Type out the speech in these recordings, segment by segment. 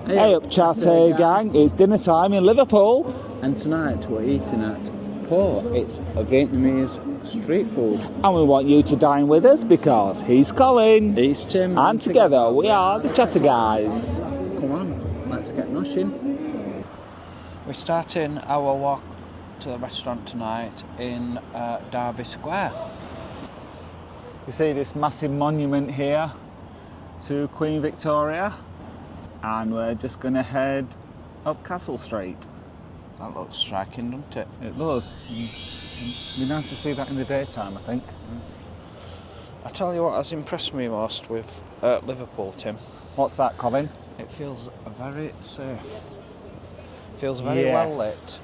Hey up, chatty gang. It's dinner time in Liverpool. And tonight we're eating at PHO. It's a Vietnamese street food. And we want you to dine with us because he's Colin. He's Tim. And together we are the Chatter Guys. Come on, let's get noshing. We're starting our walk to the restaurant tonight in Derby Square. You see this massive monument here to Queen Victoria. And we're just going to head up Castle Street. That looks striking, doesn't it? It does. It'd be nice to see that in the daytime, I think. I tell you what has impressed me most with Liverpool, Tim. What's that, Colin? It feels very safe. Feels very well lit.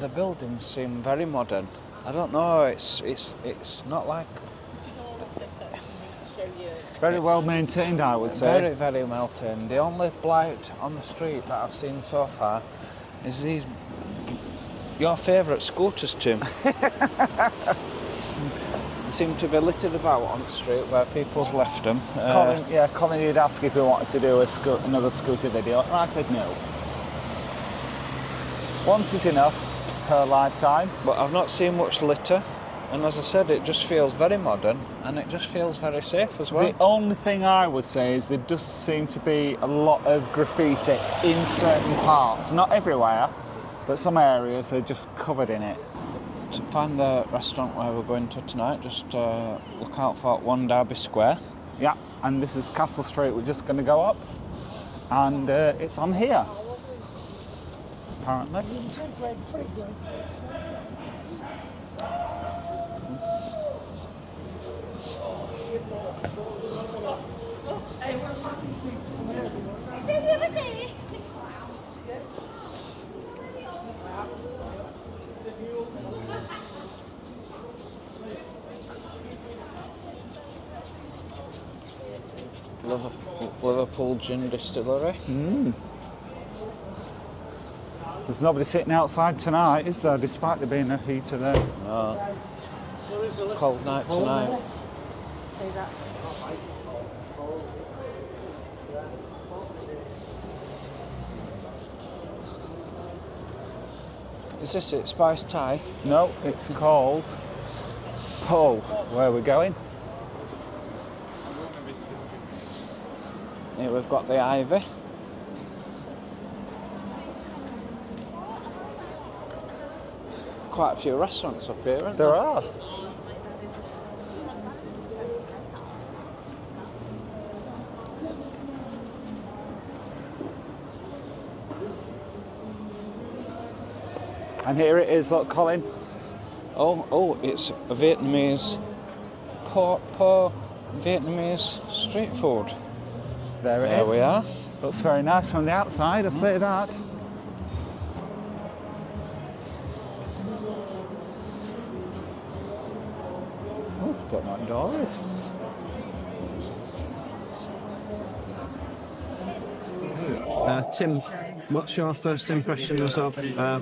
The buildings seem very modern. I don't know. It's not like. Very well maintained, I would say. Very, very well maintained. The only blight on the street that I've seen so far is your favourite scooters, Tim. They seem to be littered about on the street where people's left them. Colin did ask if we wanted to do another scooter video, and I said no. Once is enough per lifetime. But I've not seen much litter. And as I said, it just feels very modern and it just feels very safe as well. The only thing I would say is there does seem to be a lot of graffiti in certain parts. Not everywhere, but some areas are just covered in it. To find the restaurant where we're going to tonight, just look out for 1 Derby Square. Yeah, and this is Castle Street. We're just going to go up, and it's on here, apparently. Liverpool Gin Distillery. There's nobody sitting outside tonight, is there, despite there being a heater there? No. It's a cold night tonight. Is this it, Spice Thai? No, it's called PHO. Where are we going? Here we've got the Ivy. Quite a few restaurants up here, aren't there? There are. And here it is, look, Colin. Oh, it's a Vietnamese PHO Vietnamese street food. There There we are. Looks very nice from the outside, I'll say that. Oh, don't know what the door is. Tim, what's your first impressions of PHO?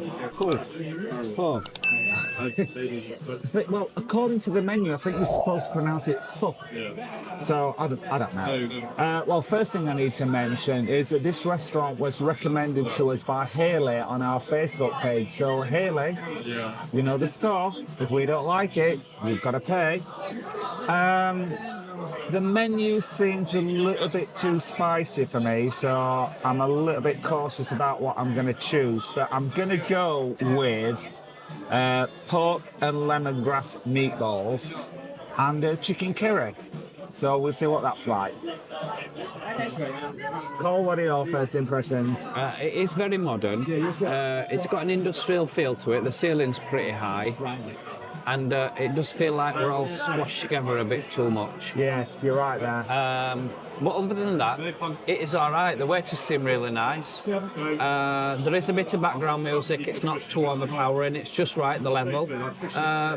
Well, according to the menu, I think you're supposed to pronounce it pho. So, I don't know. Well, first thing I need to mention is that this restaurant was recommended to us by Haley on our Facebook page. So, Haley, you know the score. If we don't like it, you've got to pay. The menu seems a little bit too spicy for me, so I'm a little bit cautious about what I'm going to choose. But I'm going to go with pork and lemongrass meatballs and chicken curry. So we'll see what that's like. Cole, what are your first impressions? It is very modern. It's got an industrial feel to it. The ceiling's pretty high. And it does feel like we're all squashed together a bit too much. Yes, you're right there. But other than that, it is all right. The waiters seem really nice. There is a bit of background music. It's not too overpowering. It's just right, the level.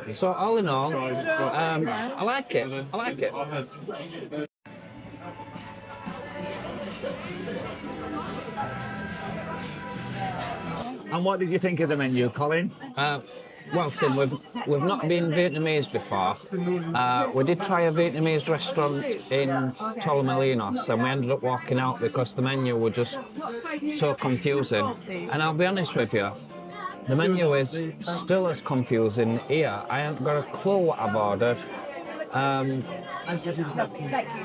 So all in all, I like it. I like it. And what did you think of the menu, Colin? Well, Tim, we've not been Vietnamese before. We did try a Vietnamese restaurant in Torremolinos, and we ended up walking out because the menu was just so confusing. And I'll be honest with you, the menu is still as confusing here. I haven't got a clue what I've ordered.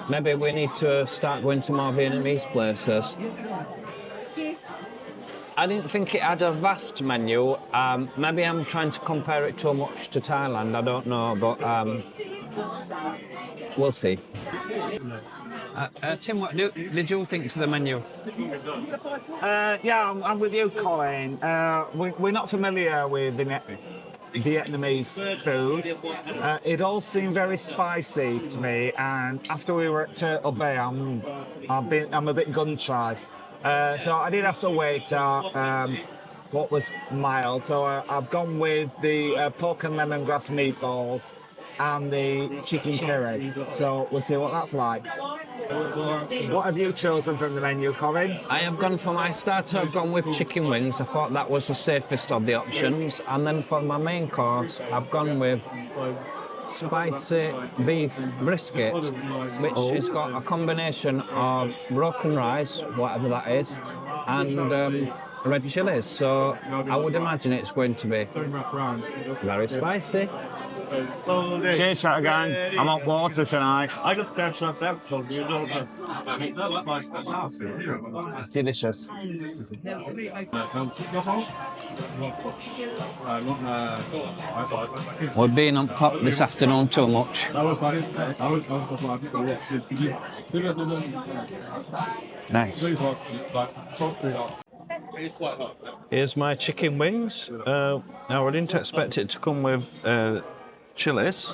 Maybe we need to start going to more Vietnamese places. I didn't think it had a vast menu. Maybe I'm trying to compare it too much to Thailand, I don't know, but we'll see. Tim, what did you think to the menu? Yeah, I'm with you, Colin. We're not familiar with the Vietnamese food. It all seemed very spicy to me, and after we were at Turtle Bay, I'm a bit gun-shy. So I did ask the waiter what was mild. So I've gone with the pork and lemongrass meatballs and the chicken curry. So we'll see what that's like. What have you chosen from the menu, Colin? I have gone for my starter, I've gone with chicken wings. I thought that was the safest of the options. And then for my main course, I've gone with spicy beef brisket, which has got a combination of broken rice, whatever that is, and red chilies. So I would imagine it's going to be very spicy. Cheers, chat again. I'm on water tonight. I just grabbed some samples. Delicious. We're being on pop this afternoon too much. Nice. Here's my chicken wings. Now I didn't expect it to come with chilies,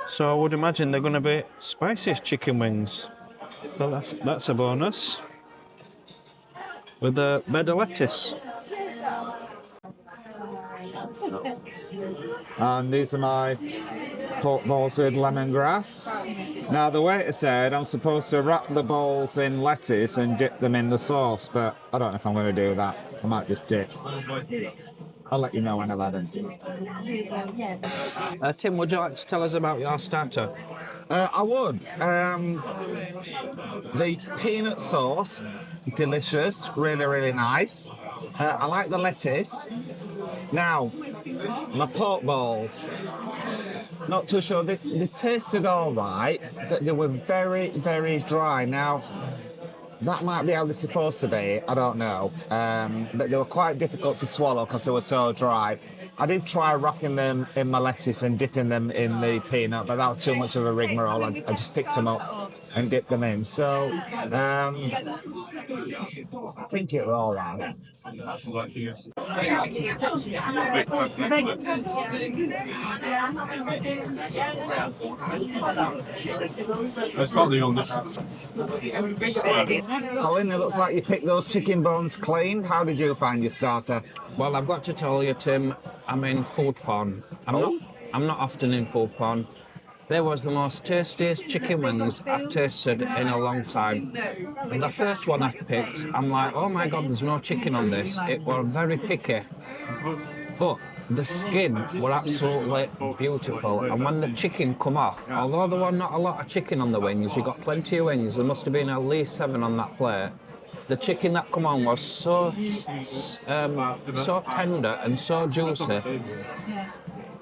so I would imagine they're going to be spicy chicken wings. So that's a bonus. With a bed of lettuce. And these are my pork balls with lemongrass. Now the waiter said I'm supposed to wrap the balls in lettuce and dip them in the sauce, but I don't know if I'm going to do that. I might just dip. I'll let you know when I've had it. Tim, would you like to tell us about your starter? I would. The peanut sauce, delicious, really, really nice. I like the lettuce. Now, my pork balls, not too sure. They tasted all right, but they were very, very dry. Now, that might be how they're supposed to be, I don't know. But they were quite difficult to swallow because they were so dry. I did try wrapping them in my lettuce and dipping them in the peanut, but that was too much of a rigmarole. I just picked them up and dipped them in. So, I think it was all right. It's got the on this. Colin, it looks like you picked those chicken bones clean. How did you find your starter? Well, I've got to tell you, Tim, I'm in food porn. I'm not often in food porn. They was the most tastiest chicken wings I've tasted in a long time. And the first one I picked, I'm like, oh my God, there's no chicken on this. It was very picky. But the skin were absolutely beautiful. And when the chicken come off, although there were not a lot of chicken on the wings, you got plenty of wings, there must have been at least 7 on that plate. The chicken that come on was so tender and so juicy.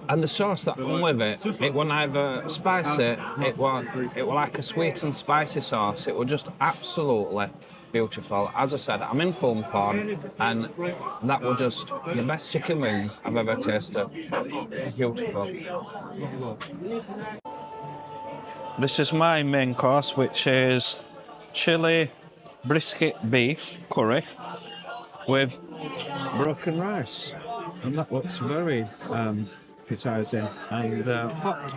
And the sauce that come with it was neither spicy, it was like a sweet and spicy sauce. It was just absolutely beautiful. As I said, I'm in food porn, and that was just the best chicken wings I've ever tasted. Beautiful. This is my main course, which is chili brisket beef curry with broken rice. And that looks very appetizing and hot.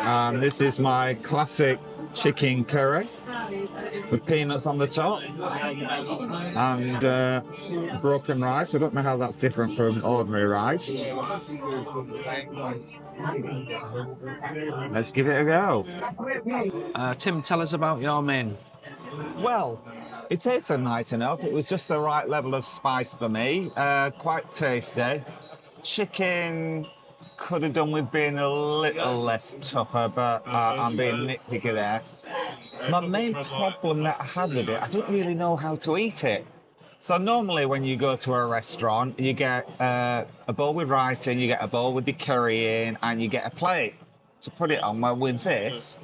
And this is my classic chicken curry with peanuts on the top and broken rice. I don't know how that's different from ordinary rice. Let's give it a go. Tim, tell us about your main. Well, It tasted nice enough. It was just the right level of spice for me. Quite tasty. Chicken could have done with being a little less tougher, but I'm being nitpicky there. My main problem that I had with it, I didn't really know how to eat it. So normally when you go to a restaurant, you get a bowl with rice in, you get a bowl with the curry in, and you get a plate to put it on. Well, with this,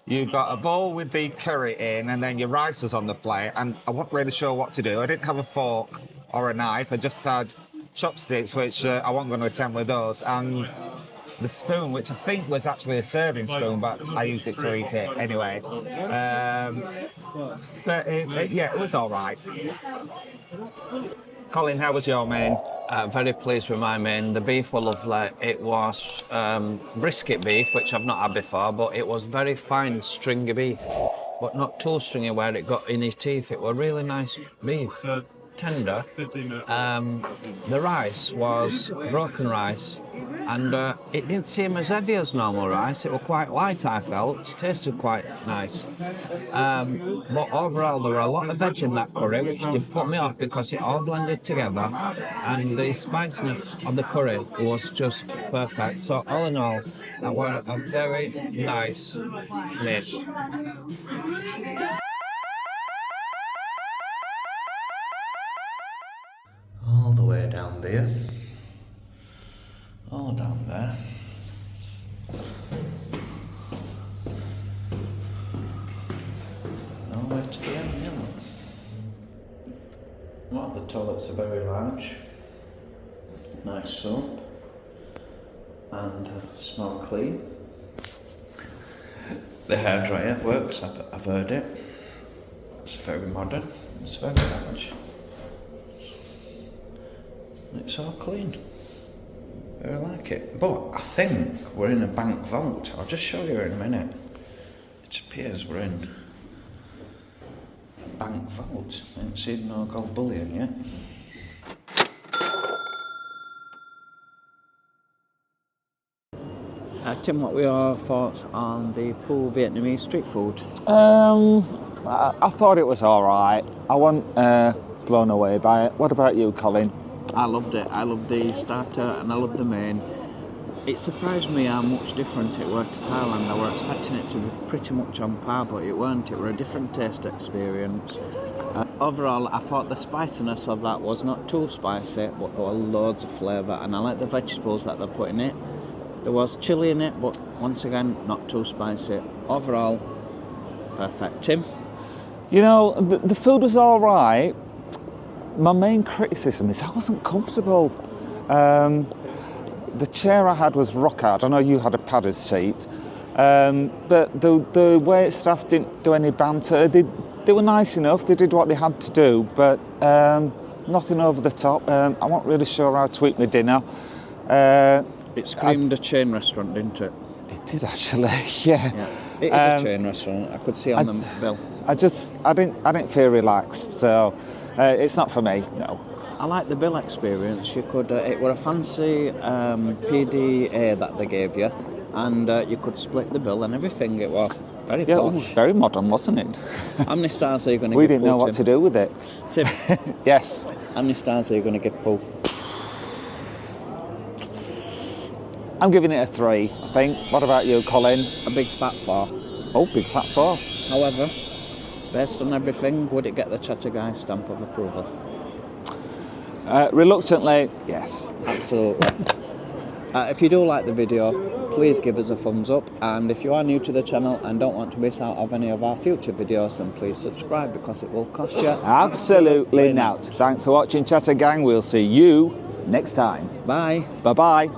you got a bowl with the curry in, and then your rice was on the plate, and I wasn't really sure what to do. I didn't have a fork or a knife. I just had chopsticks, which I wasn't going to attempt with those, and the spoon, which I think was actually a serving spoon, but I used it to eat it anyway. But yeah, it was all right. Colin, how was your main? Very pleased with my main. The beef were lovely. It was brisket beef, which I've not had before, but it was very fine, stringy beef, but not too stringy where it got in his teeth. It was really nice beef, tender. The rice was broken rice, and it didn't seem as heavy as normal rice. It was quite light, I felt. It tasted quite nice. But overall, there were a lot of veg in that curry, which did put me off because it all blended together, and the spiciness of the curry was just perfect. So all in all, that was a very nice meal. All the way down there. All down there. All the way to the end, you know. Well, the toilets are very large. Nice soap. And smell clean. The hairdryer works, I've heard it. It's very modern. It's very large. It's all clean. I like it. But I think we're in a bank vault. I'll just show you in a minute. It appears we're in a bank vault. I haven't seen no gold bullion yet. Tim, what were your thoughts on the PHO Vietnamese street food? I thought it was all right. I wasn't blown away by it. What about you, Colin? I loved it. I loved the starter and I loved the main. It surprised me how much different it were to Thailand. I were expecting it to be pretty much on par, but it weren't. It were a different taste experience. Overall, I thought the spiciness of that was not too spicy, but there were loads of flavour, and I like the vegetables that they put in it. There was chilli in it, but once again, not too spicy. Overall, perfect. Tim? You know, the food was all right. My main criticism is I wasn't comfortable. The chair I had was rock hard. I know you had a padded seat, but the wait staff didn't do any banter. They were nice enough. They did what they had to do, but nothing over the top. I wasn't really sure how to eat my dinner. It screamed a chain restaurant, didn't it? It did actually, yeah. It is a chain restaurant. I could see on the bill. I didn't feel relaxed, so it's not for me. No. I like the bill experience. You could, it were a fancy PDA that they gave you, and you could split the bill and everything. It was very posh. Yeah, it was very modern, wasn't it? How many stars are you going to give? We didn't know what to do with it. Tim. Yes. How many stars are you going to give PHO? I'm giving it a 3, I think. What about you, Colin? A big fat 4. Oh, big fat 4. However, based on everything, would it get the Chatterguy stamp of approval? Reluctantly, yes. Absolutely. If you do like the video, please give us a thumbs up, and if you are new to the channel and don't want to miss out of any of our future videos, then please subscribe because it will cost you absolutely not. Thanks for watching, Chatter Gang. We'll see you next time. Bye. Bye-bye.